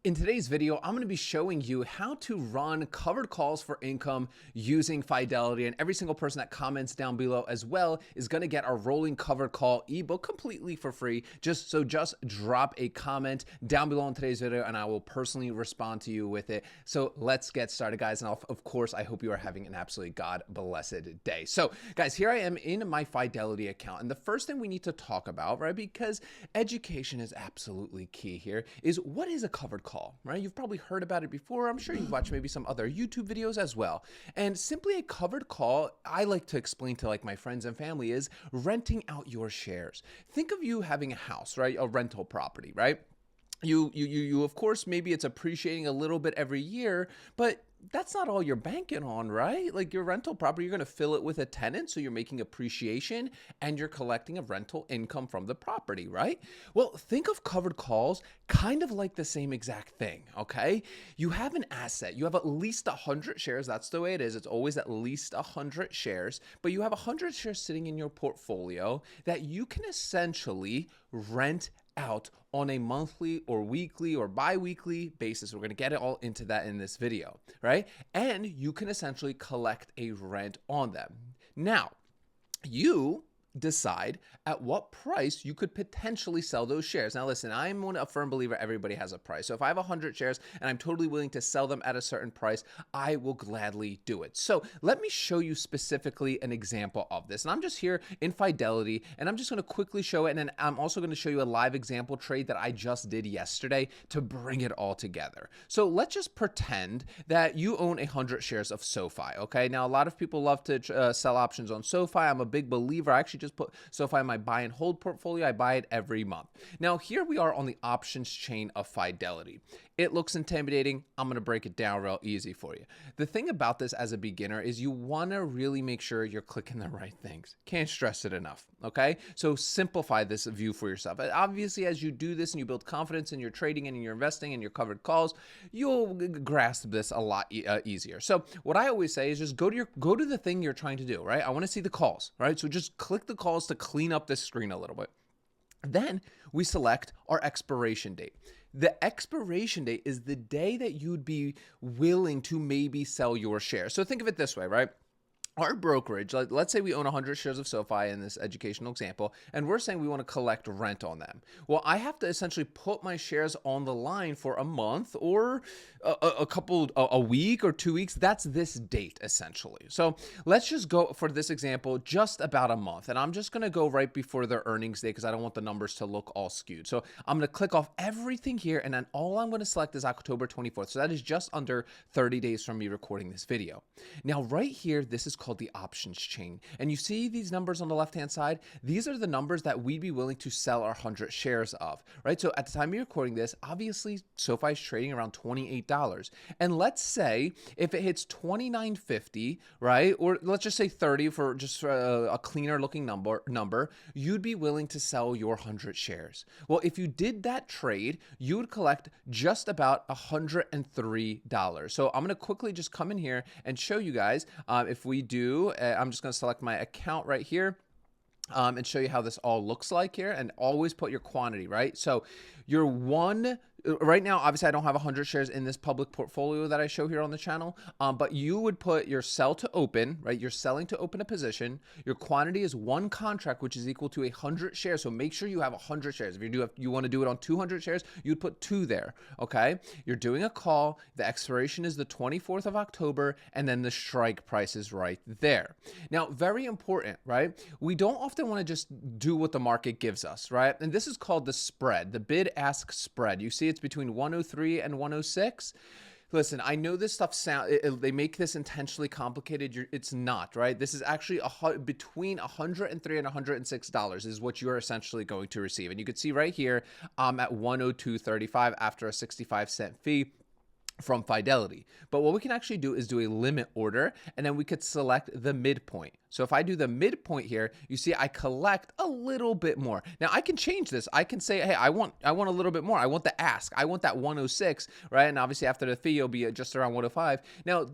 In today's video, I'm going to be showing you how to run covered calls for income using Fidelity, and every single person that comments down below as well is going to get our rolling covered call ebook completely for free. Just drop a comment down below in today's video and I will personally respond to you with it. So let's get started, guys. And of course, I hope you are having an absolutely God blessed day. So guys, here I am in my Fidelity account. And the first thing we need to talk about, right, because education is absolutely key here, is what is a covered call, right? You've probably heard about it before. I'm sure you've watched maybe some other YouTube videos as well. And simply a covered call, I like to explain to like my friends and family, is renting out your shares. Think of you having a house, right? A rental property, right? You of course, maybe it's appreciating a little bit every year, but that's not all you're banking on, right? Like your rental property, you're going to fill it with a tenant. So you're making appreciation and you're collecting a rental income from the property, right? Well, think of covered calls kind of like the same exact thing. Okay. You have an asset, you have at least 100 shares. That's the way it is. It's always at least 100 shares, but you have 100 shares sitting in your portfolio that you can essentially rent out on a monthly or weekly or bi-weekly basis. We're going to get it all into that in this video, right? And you can essentially collect a rent on them. Now, you decide at what price you could potentially sell those shares. Now, listen, I'm a firm believer everybody has a price. So if I have 100 shares and I'm totally willing to sell them at a certain price, I will gladly do it. So let me show you specifically an example of this. And I'm just here in Fidelity and I'm just going to quickly show it. And then I'm also going to show you a live example trade that I just did yesterday to bring it all together. So let's just pretend that you own 100 shares of SoFi. Okay. Now, a lot of people love to sell options on SoFi. I'm a big believer. I actually just put SoFi in my buy and hold portfolio. I buy it every month. Now, here we are on the options chain of Fidelity. It looks intimidating. I'm going to break it down real easy for you. The thing about this as a beginner is you want to really make sure you're clicking the right things. Can't stress it enough. Okay. So simplify this view for yourself. Obviously, as you do this and you build confidence in your trading and in your investing and your covered calls, you'll grasp this a lot easier. So what I always say is just go to the thing you're trying to do, right? I want to see the calls, right? So just click the calls to clean up this screen a little bit. Then we select our expiration date. The expiration date is the day that you'd be willing to maybe sell your shares. So think of it this way, right? Our brokerage, let's say we own 100 shares of SoFi in this educational example, and we're saying we want to collect rent on them. Well, I have to essentially put my shares on the line for a month or a week or 2 weeks. That's this date essentially. So let's just go for this example, just about a month. And I'm just going to go right before their earnings day because I don't want the numbers to look all skewed. So I'm going to click off everything here. And then all I'm going to select is October 24th. So that is just under 30 days from me recording this video. Now, right here, this is called the options chain. And you see these numbers on the left-hand side? These are the numbers that we'd be willing to sell our 100 shares of, right? So at the time you're recording this, obviously SoFi is trading around $28. And let's say if it hits $29.50, right? Or let's just say 30 for just a cleaner looking number, you'd be willing to sell your 100 shares. Well, if you did that trade, you would collect just about $103. So I'm going to quickly just come in here and show you guys if we do, I'm just going to select my account right here and show you how this all looks like here, and always put your quantity, right? So your right now, obviously I don't have 100 shares in this public portfolio that I show here on the channel, but you would put your sell to open, right? You're selling to open a position. Your quantity is one contract, which is equal to 100 shares. So make sure you have 100 shares. If you want to do it on 200 shares, you'd put 2 there. Okay. You're doing a call. The expiration is the 24th of October, and then the strike price is right there. Now, very important, right? We don't often want to just do what the market gives us, right? And this is called the spread, the bid-ask spread. You see it's between 103 and 106. Listen, I know this stuff they make this intentionally complicated. It's not, right? This is actually between $103 and $106 is what you're essentially going to receive. And you can see right here, I'm at 102.35 after a 65-cent fee. from Fidelity. But what we can actually do is do a limit order, and then we could select the midpoint. So if I do the midpoint here, you see I collect a little bit more. Now I can change this. I can say, hey, I want a little bit more. I want the ask. I want that 106, right? And obviously after the fee, it'll be just around 105. Now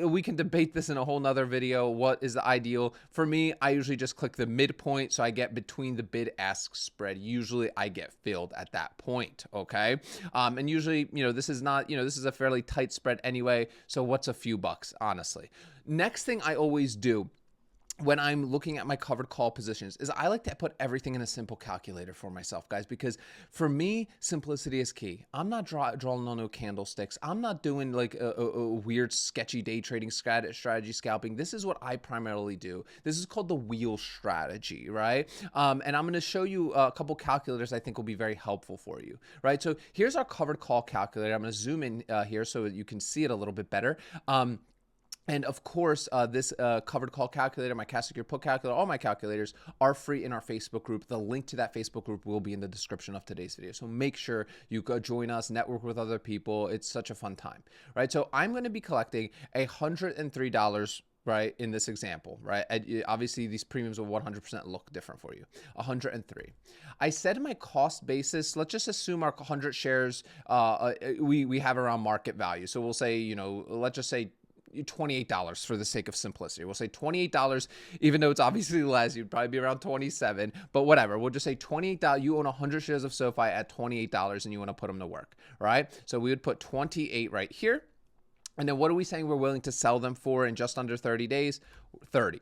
we can debate this in a whole nother video. What is the ideal? For me, I usually just click the midpoint, so I get between the bid ask spread. Usually I get filled at that point, okay? And usually, this is not, this is a fairly tight spread anyway. So what's a few bucks, honestly? Next thing I always do when I'm looking at my covered call positions is I like to put everything in a simple calculator for myself, guys, because for me, simplicity is key. I'm not drawing on no candlesticks. I'm not doing like a weird, sketchy day trading strategy scalping. This is what I primarily do. This is called the wheel strategy, right? And I'm going to show you a couple calculators I think will be very helpful for you, right? So here's our covered call calculator. I'm going to zoom in here so you can see it a little bit better. And of course, this covered call calculator, my cash secure put calculator, all my calculators are free in our Facebook group. The link to that Facebook group will be in the description of today's video. So make sure you go join us, network with other people. It's such a fun time, right? So I'm going to be collecting $103, right, in this example, right? Obviously, these premiums will 100% look different for you. 103. I said my cost basis, let's just assume our 100 shares we have around market value. So we'll say, let's just say $28 for the sake of simplicity. We'll say $28, even though it's obviously less, you'd probably be around 27, but whatever. We'll just say $28. You own 100 shares of SoFi at $28 and you want to put them to work, right? So we would put 28 right here. And then what are we saying we're willing to sell them for in just under 30 days? 30.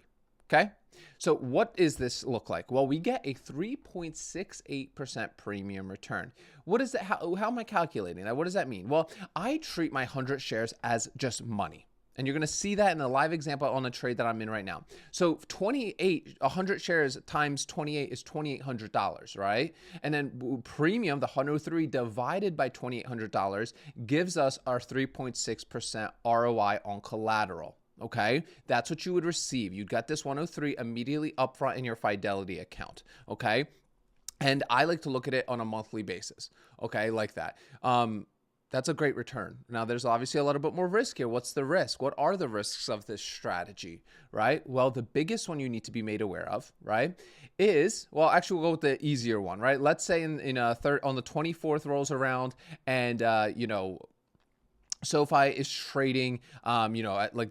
Okay. So what does this look like? Well, we get a 3.68% premium return. What is that? How am I calculating that? What does that mean? Well, I treat my 100 shares as just money. And you're going to see that in the live example on the trade that I'm in right now. So 100 shares times 28 is $2,800, right? And then premium, the 103 divided by $2,800 gives us our 3.6% ROI on collateral. Okay, that's what you would receive. You'd get this 103 immediately upfront in your Fidelity account. Okay, and I like to look at it on a monthly basis. Okay, like that. That's a great return. Now, there's obviously a little bit more risk here. What's the risk? What are the risks of this strategy, right? Well, the biggest one you need to be made aware of, right, is, well, actually, we'll go with the easier one, right? Let's say on the 24th rolls around and, SoFi is trading, at like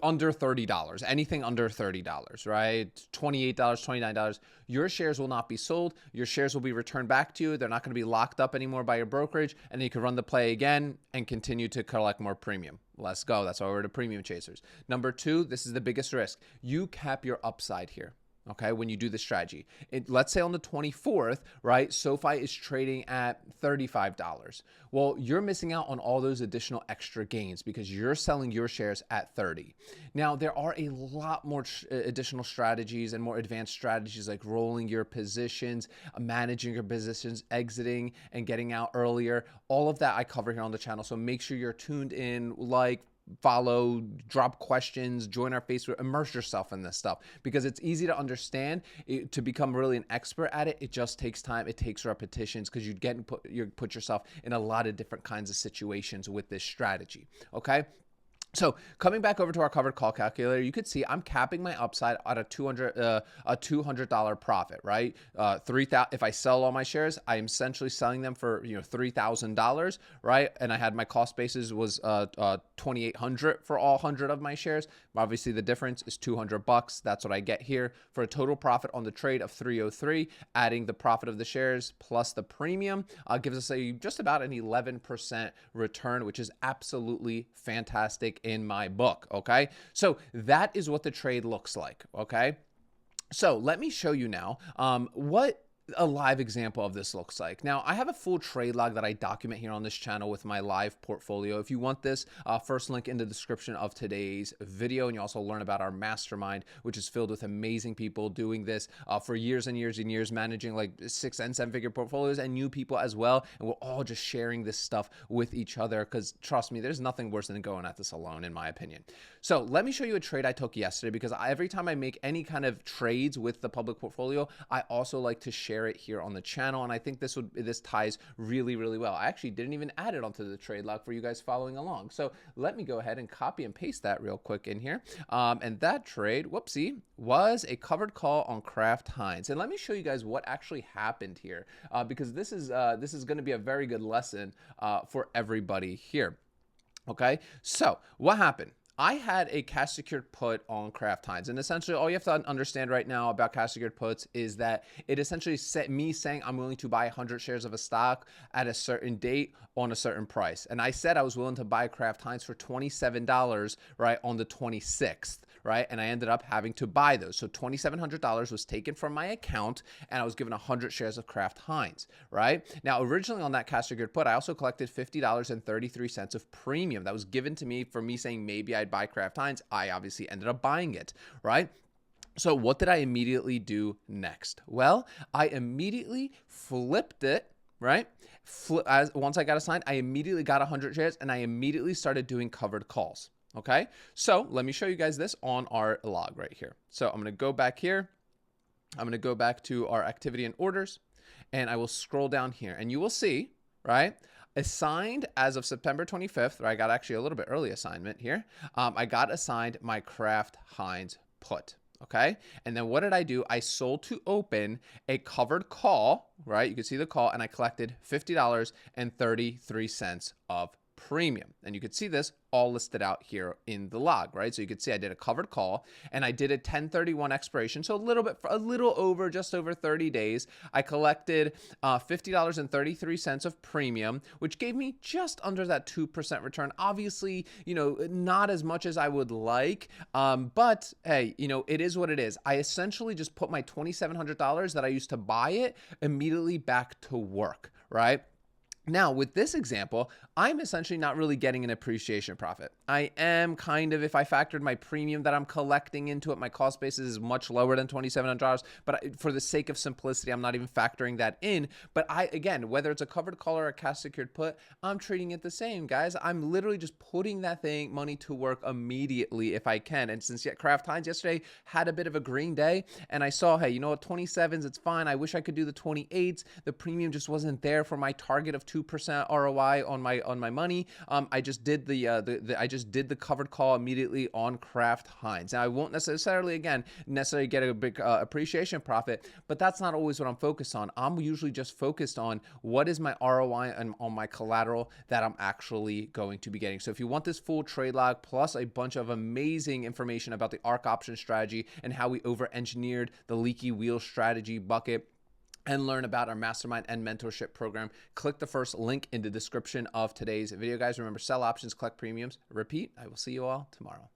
under $30, anything under $30, right? $28, $29. Your shares will not be sold. Your shares will be returned back to you. They're not going to be locked up anymore by your brokerage. And then you can run the play again and continue to collect more premium. Let's go. That's why we're the premium chasers. Number two, this is the biggest risk. You cap your upside here. Okay, when you do the strategy, let's say on the 24th, right, SoFi is trading at $35. Well, you're missing out on all those additional extra gains because you're selling your shares at 30. Now, there are a lot more additional strategies and more advanced strategies like rolling your positions, managing your positions, exiting and getting out earlier. All of that I cover here on the channel. So make sure you're tuned in, follow, drop questions, join our Facebook, immerse yourself in this stuff because it's easy to understand. To become really an expert at it, it just takes time. It takes repetitions because you put yourself in a lot of different kinds of situations with this strategy. Okay. So coming back over to our covered call calculator, you could see I'm capping my upside at a $200 profit, right? If I sell all my shares, I am essentially selling them for $3,000, right? And I had my cost basis was $2,800 for all 100 of my shares. Obviously, the difference is $200. That's what I get here for a total profit on the trade of 303. Adding the profit of the shares plus the premium gives us just about an 11% return, which is absolutely fantastic in my book. Okay, so that is what the trade looks like. Okay, so let me show you now what a live example of this looks like. Now, I have a full trade log that I document here on this channel with my live portfolio. If you want this, first link in the description of today's video, and you also learn about our mastermind, which is filled with amazing people doing this for years and years and years, managing like 6 and 7 figure portfolios and new people as well. And we're all just sharing this stuff with each other because trust me, there's nothing worse than going at this alone, in my opinion. So let me show you a trade I took yesterday because every time I make any kind of trades with the public portfolio, I also like to share share it here on the channel. And I think this ties really, really well. I actually didn't even add it onto the trade log for you guys following along. So let me go ahead and copy and paste that real quick in here. And that trade, whoopsie, was a covered call on Kraft Heinz. And let me show you guys what actually happened here, because this is going to be a very good lesson for everybody here. Okay, so what happened? I had a cash secured put on Kraft Heinz, and essentially all you have to understand right now about cash secured puts is that it essentially set me saying I'm willing to buy 100 shares of a stock at a certain date on a certain price. And I said I was willing to buy Kraft Heinz for $27, right, on the 26th. Right? And I ended up having to buy those. So $2,700 was taken from my account, and I was given 100 shares of Kraft Heinz, right? Now, originally on that cash secured put, I also collected $50.33 of premium that was given to me for me saying maybe I'd buy Kraft Heinz. I obviously ended up buying it, right? So what did I immediately do next? Well, I immediately flipped it, right? Once I got assigned, I immediately got 100 shares, and I immediately started doing covered calls. Okay, so let me show you guys this on our log right here. So I'm going to go back here. I'm going to go back to our activity and orders, and I will scroll down here, and you will see, right, assigned as of September 25th, or I got actually a little bit early assignment here. I got assigned my Kraft Heinz put. Okay, and then what did I do? I sold to open a covered call, right? You can see the call, and I collected $50.33 of premium. And you could see this all listed out here in the log, right? So you could see I did a covered call, and I did a 1031 expiration. So a little over, just over 30 days. I collected $50.33 of premium, which gave me just under that 2% return. Obviously, you know, not as much as I would like, but hey, you know, it is what it is. I essentially just put my $2,700 that I used to buy it immediately back to work, right? Now, with this example, I'm essentially not really getting an appreciation profit. I am kind of, if I factored my premium that I'm collecting into it, my cost basis is much lower than $2,700, but for the sake of simplicity, I'm not even factoring that in. But again, whether it's a covered call or a cash secured put, I'm treating it the same, guys. I'm literally just putting that money to work immediately if I can. And since Kraft Heinz yesterday had a bit of a green day, and I saw, hey, you know what, 27s, it's fine. I wish I could do the 28s. The premium just wasn't there for my target of 2% ROI on my money. I just did the covered call immediately on Kraft Heinz. Now I won't necessarily get a big appreciation profit, but that's not always what I'm focused on. I'm usually just focused on what is my ROI on my collateral that I'm actually going to be getting. So if you want this full trade log plus a bunch of amazing information about the Ark Options Strategy and how we over-engineered the leaky wheel strategy bucket, and learn about our mastermind and mentorship program, click the first link in the description of today's video, guys. Remember, sell options, collect premiums. Repeat, I will see you all tomorrow.